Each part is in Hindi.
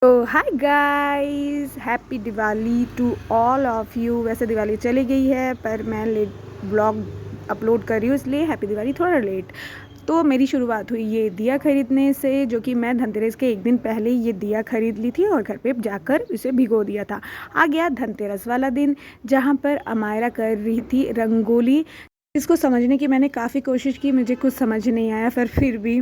तो hi guys, happy Diwali to all of you. वैसे दिवाली चली गई है पर मैं लेट ब्लॉग अपलोड कर रही हूँ, इसलिए हैप्पी दिवाली थोड़ा लेट। तो मेरी शुरुआत हुई ये दिया ख़रीदने से, जो कि मैं धनतेरस के एक दिन पहले ये दिया ख़रीद ली थी और घर पे जाकर इसे भिगो दिया था। आ गया धनतेरस वाला दिन, जहाँ पर अमायरा कर रही थी रंगोली। इसको समझने की मैंने काफ़ी कोशिश की, मुझे कुछ समझ नहीं आया, फिर भी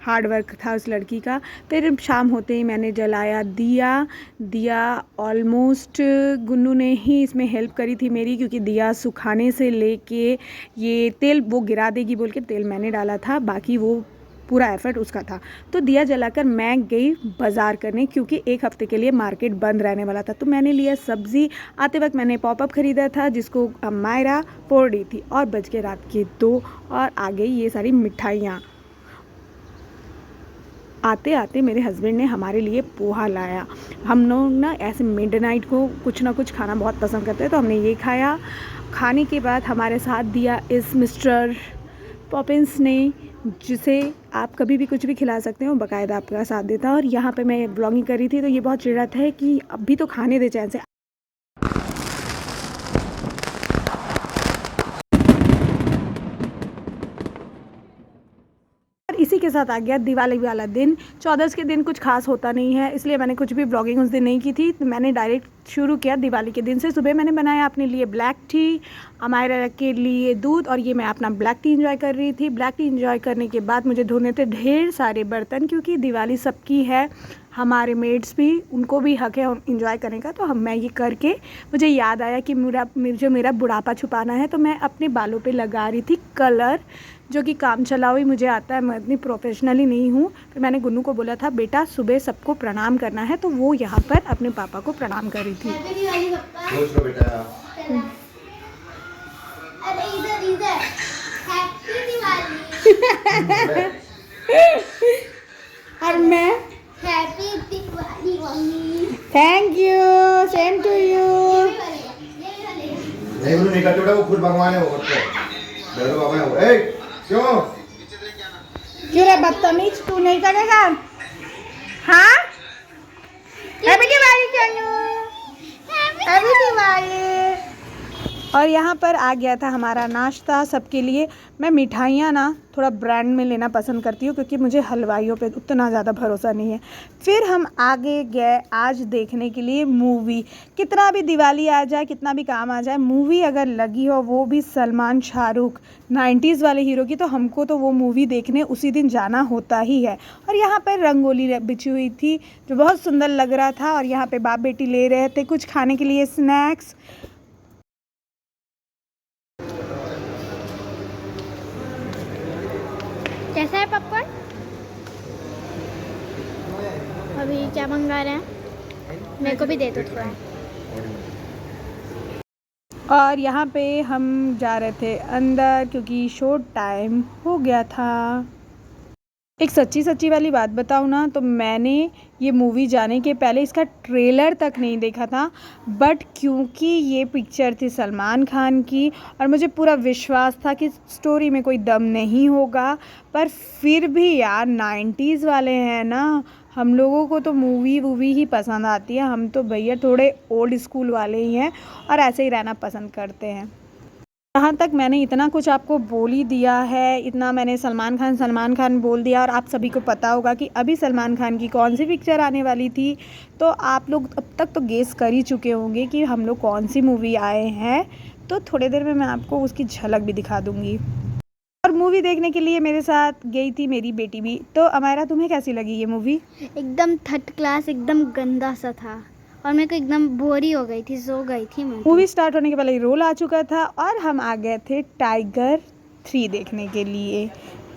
हार्ड वर्क था उस लड़की का। फिर शाम होते ही मैंने जलाया दिया। दिया ऑलमोस्ट गुन्नू ने ही इसमें हेल्प करी थी मेरी, क्योंकि दिया सुखाने से लेके ये तेल वो गिरा देगी बोल के तेल मैंने डाला था, बाकी वो पूरा एफर्ट उसका था। तो दिया जलाकर मैं गई बाज़ार करने, क्योंकि एक हफ़्ते के लिए मार्केट बंद रहने वाला था। तो मैंने लिया सब्ज़ी। आते वक्त मैंने पॉपअप ख़रीदा था, जिसको मायरा फोड़ रही थी, और बज के रात के 2 और आ गई ये सारी मिठाइयाँ। आते आते मेरे हस्बैंड ने हमारे लिए पोहा लाया। हम लोग ना ऐसे मिडनाइट को कुछ ना कुछ खाना बहुत पसंद करते हैं, तो हमने ये खाया। खाने के बाद हमारे साथ दिया इस मिस्टर पॉपिंस ने, जिसे आप कभी भी कुछ भी खिला सकते हो, बाकायदा आपका साथ देता। और यहाँ पे मैं ब्लॉगिंग कर रही थी, तो ये बहुत चिढ़ रहा था कि अभी तो खाने दे चैन से। इसी के साथ आ गया दिवाली वाला दिन। चौदस के दिन कुछ खास होता नहीं है, इसलिए मैंने कुछ भी ब्लॉगिंग उस दिन नहीं की थी। तो मैंने डायरेक्ट शुरू किया दिवाली के दिन से। सुबह मैंने बनाया अपने लिए ब्लैक टी, अमायरा के लिए दूध, और ये मैं अपना ब्लैक टी इंजॉय कर रही थी। ब्लैक टी इंजॉय करने के बाद मुझे धोने थे ढेर सारे बर्तन, क्योंकि दिवाली सबकी है, हमारे मेड्स भी, उनको भी हक है इंजॉय करने का। तो मैं ये करके मुझे याद आया कि मेरा बुढ़ापा छुपाना है, तो मैं अपने बालों पे लगा रही थी कलर, जो कि काम चलाओ ही मुझे आता है, मैं इतनी प्रोफेशनली नहीं हूँ। फिर मैंने गुन्नू को बोला था, बेटा सुबह सबको प्रणाम करना है, तो वो यहाँ पर अपने पापा को प्रणाम कर रही थी। और मैं happy Diwali mummy, thank you, same to you. नहीं बोलो निकल बेटा, वो खुद भगवान है, वो बैठो बाबा है वो। ए क्यों रे बदतमीज, तू नहीं करेगा? हाँ, हैप्पी दिवाली जानू, हैप्पी दिवाली। और यहाँ पर आ गया था हमारा नाश्ता सबके लिए। मैं मिठाइयाँ ना थोड़ा ब्रांड में लेना पसंद करती हूँ, क्योंकि मुझे हलवाइयों पे उतना ज़्यादा भरोसा नहीं है। फिर हम आगे गए आज देखने के लिए मूवी। कितना भी दिवाली आ जाए, कितना भी काम आ जाए, मूवी अगर लगी हो, वो भी सलमान शाहरुख 90s वाले हीरो की, तो हमको तो वो मूवी देखने उसी दिन जाना होता ही है। और यहाँ पर रंगोली बिछी हुई थी, जो बहुत सुंदर लग रहा था। और यहाँ पे बाप बेटी ले रहे थे कुछ खाने के लिए स्नैक्स। कैसा है पॉपकॉर्न? अभी क्या मंगा रहे हैं? मेरे को भी दे दो थोड़ा। और यहाँ पे हम जा रहे थे अंदर, क्योंकि शो टाइम हो गया था। एक सच्ची वाली बात बताऊँ ना, तो मैंने ये मूवी जाने के पहले इसका ट्रेलर तक नहीं देखा था, बट क्योंकि ये पिक्चर थी सलमान खान की, और मुझे पूरा विश्वास था कि स्टोरी में कोई दम नहीं होगा, पर फिर भी यार 90s वाले हैं ना, हम लोगों को तो मूवी ही पसंद आती है। हम तो भैया थोड़े ओल्ड स्कूल वाले ही हैं, और ऐसे ही रहना पसंद करते हैं। जहाँ तक मैंने इतना कुछ आपको बोल ही दिया है, इतना मैंने सलमान खान बोल दिया, और आप सभी को पता होगा कि अभी सलमान खान की कौन सी पिक्चर आने वाली थी। तो आप लोग अब तक तो गेस कर ही चुके होंगे कि हम लोग कौन सी मूवी आए हैं। तो थोड़ी देर में मैं आपको उसकी झलक भी दिखा दूँगी। और मूवी देखने के लिए मेरे साथ गई थी मेरी बेटी भी। तो अमायरा, तुम्हें कैसी लगी ये मूवी? एकदम थर्ड क्लास, एकदम गंदा सा था, और मेरे को एकदम बोरी हो गई थी, सो गई थी मैं। मूवी स्टार्ट होने के पहले ही रोल आ चुका था, और हम आ गए थे टाइगर 3 देखने के लिए।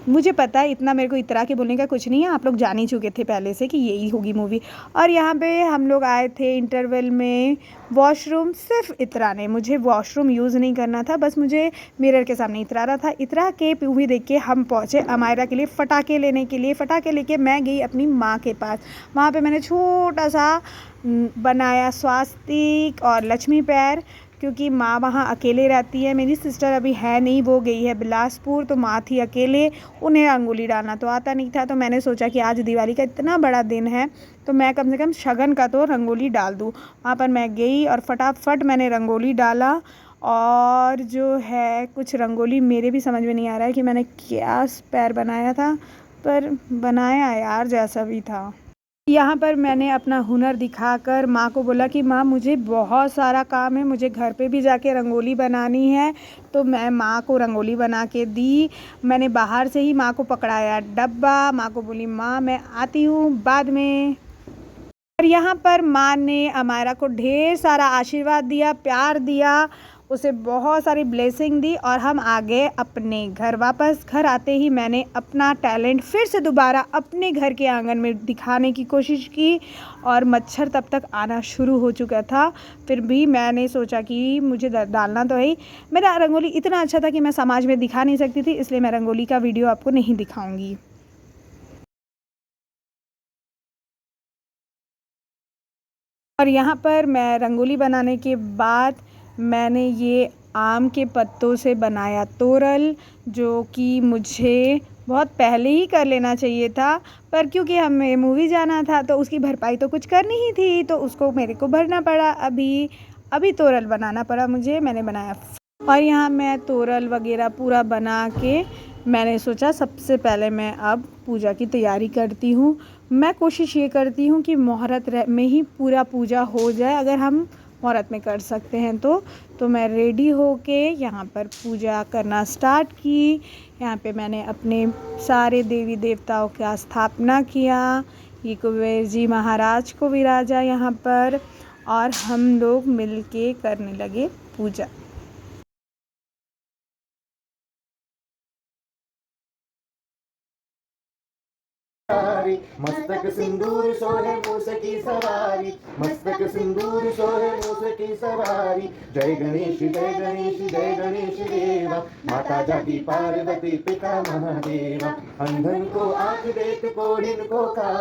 मुझे पता है इतना मेरे को इतरा के बोलने का कुछ नहीं है, आप लोग जान ही चुके थे पहले से कि यही होगी मूवी। और यहाँ पे हम लोग आए थे इंटरवल में वॉशरूम, सिर्फ इतराने। मुझे वॉशरूम यूज़ नहीं करना था, बस मुझे मिरर के सामने इतराना था। इतरा के मूवी देख के हम पहुँचे अमायरा के लिए फ़टाके लेने के लिए। फ़टाके लेके मैं गई अपनी माँ के पास। वहाँ पे मैंने छोटा सा बनाया स्वास्तिक और लक्ष्मी पैर। क्योंकि माँ वहाँ अकेले रहती है। मेरी सिस्टर अभी है नहीं, वो गई है बिलासपुर, तो माँ थी अकेले, उन्हें रंगोली डालना तो आता नहीं था। तो मैंने सोचा कि आज दिवाली का इतना बड़ा दिन है तो मैं कम से कम शगन का तो रंगोली डाल दूँ। वहाँ पर मैं गई और फटाफट मैंने रंगोली डाला। और जो है कुछ रंगोली मेरे भी समझ में नहीं आ रहा है कि मैंने क्या पैर बनाया था, पर बनाया यार जैसा भी था। यहाँ पर मैंने अपना हुनर दिखाकर माँ को बोला कि माँ मुझे बहुत सारा काम है, मुझे घर पे भी जाके रंगोली बनानी है। तो मैं माँ को रंगोली बना के दी। मैंने बाहर से ही माँ को पकड़ाया डब्बा, माँ को बोली माँ मैं आती हूँ बाद में। और यहाँ पर माँ ने अमायरा को ढेर सारा आशीर्वाद दिया, प्यार दिया, उसे बहुत सारी ब्लेसिंग दी और हम आ गए अपने घर। वापस घर आते ही मैंने अपना टैलेंट फिर से दोबारा अपने घर के आंगन में दिखाने की कोशिश की और मच्छर तब तक आना शुरू हो चुका था। फिर भी मैंने सोचा कि मुझे डालना तो है ही। मेरा रंगोली इतना अच्छा था कि मैं समाज में दिखा नहीं सकती थी, इसलिए मैं रंगोली का वीडियो आपको नहीं दिखाऊंगी। और यहाँ पर मैं रंगोली बनाने के बाद मैंने ये आम के पत्तों से बनाया तोरल, जो कि मुझे बहुत पहले ही कर लेना चाहिए था, पर क्योंकि हमें मूवी जाना था तो उसकी भरपाई तो कुछ करनी ही थी, तो उसको मेरे को भरना पड़ा। अभी तोरल बनाना पड़ा मुझे, मैंने बनाया। और यहाँ मैं तोरल वगैरह पूरा बना के मैंने सोचा सबसे पहले मैं अब पूजा की तैयारी करती हूँ। मैं कोशिश ये करती हूँ कि मुहूर्त में ही पूरा पूजा हो जाए, अगर हम मुहूर्त में कर सकते हैं तो मैं रेडी होके यहाँ पर पूजा करना स्टार्ट की। यहाँ पे मैंने अपने सारे देवी देवताओं का स्थापना किया। ये कुबेर जी महाराज को विराजा यहाँ पर और हम लोग मिलके करने लगे पूजा। मस्तक सिंदूर सोहे मूस की सवारी, मस्तक सिंदूर सोहे मूस की सवारी। जय गणेश जय गणेश जय गणेश देवा, माता जागी पार्वती पिता महादेवा। अंधन को आँख देख कोढ़िन को का।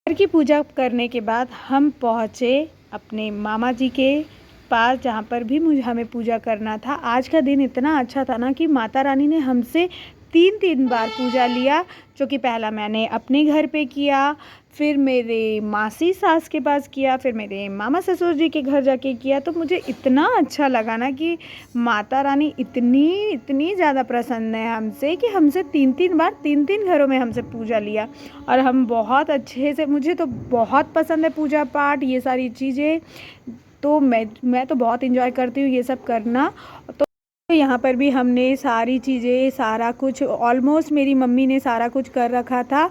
घर की पूजा करने के बाद हम पहुँचे अपने मामा जी के पास, जहाँ पर भी हमें पूजा करना था। आज का दिन इतना अच्छा था ना कि माता रानी ने हमसे 3 बार पूजा लिया, जो कि पहला मैंने अपने घर पे किया, फिर मेरे मासी सास के पास किया, फिर मेरे मामा ससुर जी के घर जाके किया। तो मुझे इतना अच्छा लगा ना कि माता रानी इतनी ज़्यादा प्रसन्न है हमसे कि हमसे 3 बार 3 घरों में हमसे पूजा लिया। और हम बहुत अच्छे से, मुझे तो बहुत पसंद है पूजा पाठ ये सारी चीज़ें, तो मैं तो बहुत इन्जॉय करती हूँ ये सब करना। तो यहाँ पर भी हमने सारी चीज़ें, सारा कुछ ऑलमोस्ट मेरी मम्मी ने सारा कुछ कर रखा था,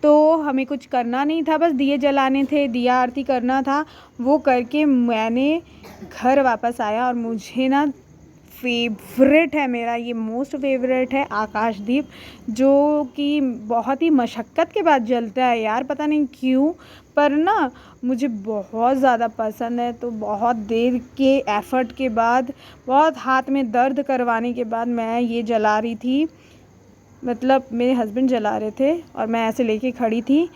तो हमें कुछ करना नहीं था, बस दिए जलाने थे, दिया आरती करना था। वो करके मैंने घर वापस आया और मुझे ना फेवरेट है मेरा, ये मोस्ट फेवरेट है आकाशदीप, जो कि बहुत ही मशक्क़त के बाद जलता है यार, पता नहीं क्यों, पर ना मुझे बहुत ज़्यादा पसंद है। तो बहुत देर के एफ़र्ट के बाद, बहुत हाथ में दर्द करवाने के बाद मैं ये जला रही थी, मतलब मेरे हस्बैंड जला रहे थे और मैं ऐसे लेके खड़ी थी।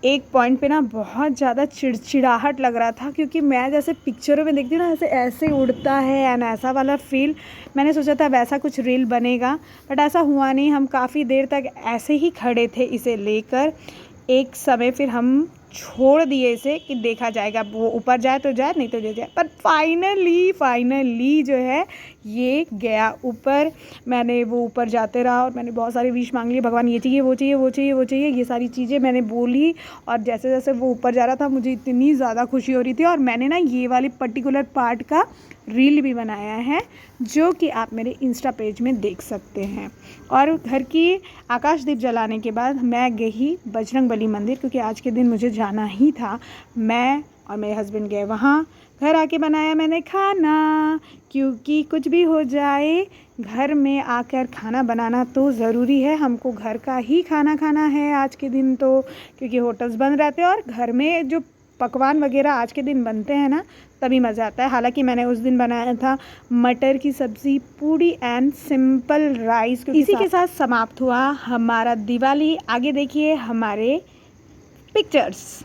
एक पॉइंट पे ना बहुत ज़्यादा चिड़चिड़ाहट लग रहा था, क्योंकि मैं जैसे पिक्चरों में देखती हूँ ना ऐसे उड़ता है एंड ऐसा वाला फील, मैंने सोचा था वैसा कुछ रील बनेगा, बट ऐसा हुआ नहीं। हम काफ़ी देर तक ऐसे ही खड़े थे इसे लेकर। एक समय फिर हम छोड़ दिए इसे कि देखा जाएगा, वो ऊपर जाए तो जाए, नहीं तो ले जाए। पर फाइनली जो है ये गया ऊपर। मैंने वो ऊपर जाते रहा और मैंने बहुत सारी विश मांग ली, भगवान ये चाहिए वो चाहिए वो चाहिए वो चाहिए, ये सारी चीज़ें मैंने बोली। और जैसे जैसे वो ऊपर जा रहा था मुझे इतनी ज़्यादा खुशी हो रही थी। और मैंने ना ये वाली पर्टिकुलर पार्ट का रील भी बनाया है, जो कि आप मेरे इंस्टा पेज में देख सकते हैं। और घर की आकाशदीप जलाने के बाद मैं गई बजरंगबली मंदिर, क्योंकि आज के दिन मुझे जाना ही था। मैं और मेरे हस्बैंड गए वहाँ। घर आके बनाया मैंने खाना, क्योंकि कुछ भी हो जाए घर में आकर खाना बनाना तो ज़रूरी है। हमको घर का ही खाना खाना है आज के दिन तो, क्योंकि होटल्स बंद रहते हैं और घर में जो पकवान वगैरह आज के दिन बनते हैं ना, तभी मज़ा आता है। हालांकि मैंने उस दिन बनाया था मटर की सब्ज़ी, पूड़ी एंड सिंपल राइस। इसी के साथ समाप्त हुआ हमारा दिवाली। आगे देखिए हमारे पिक्चर्स।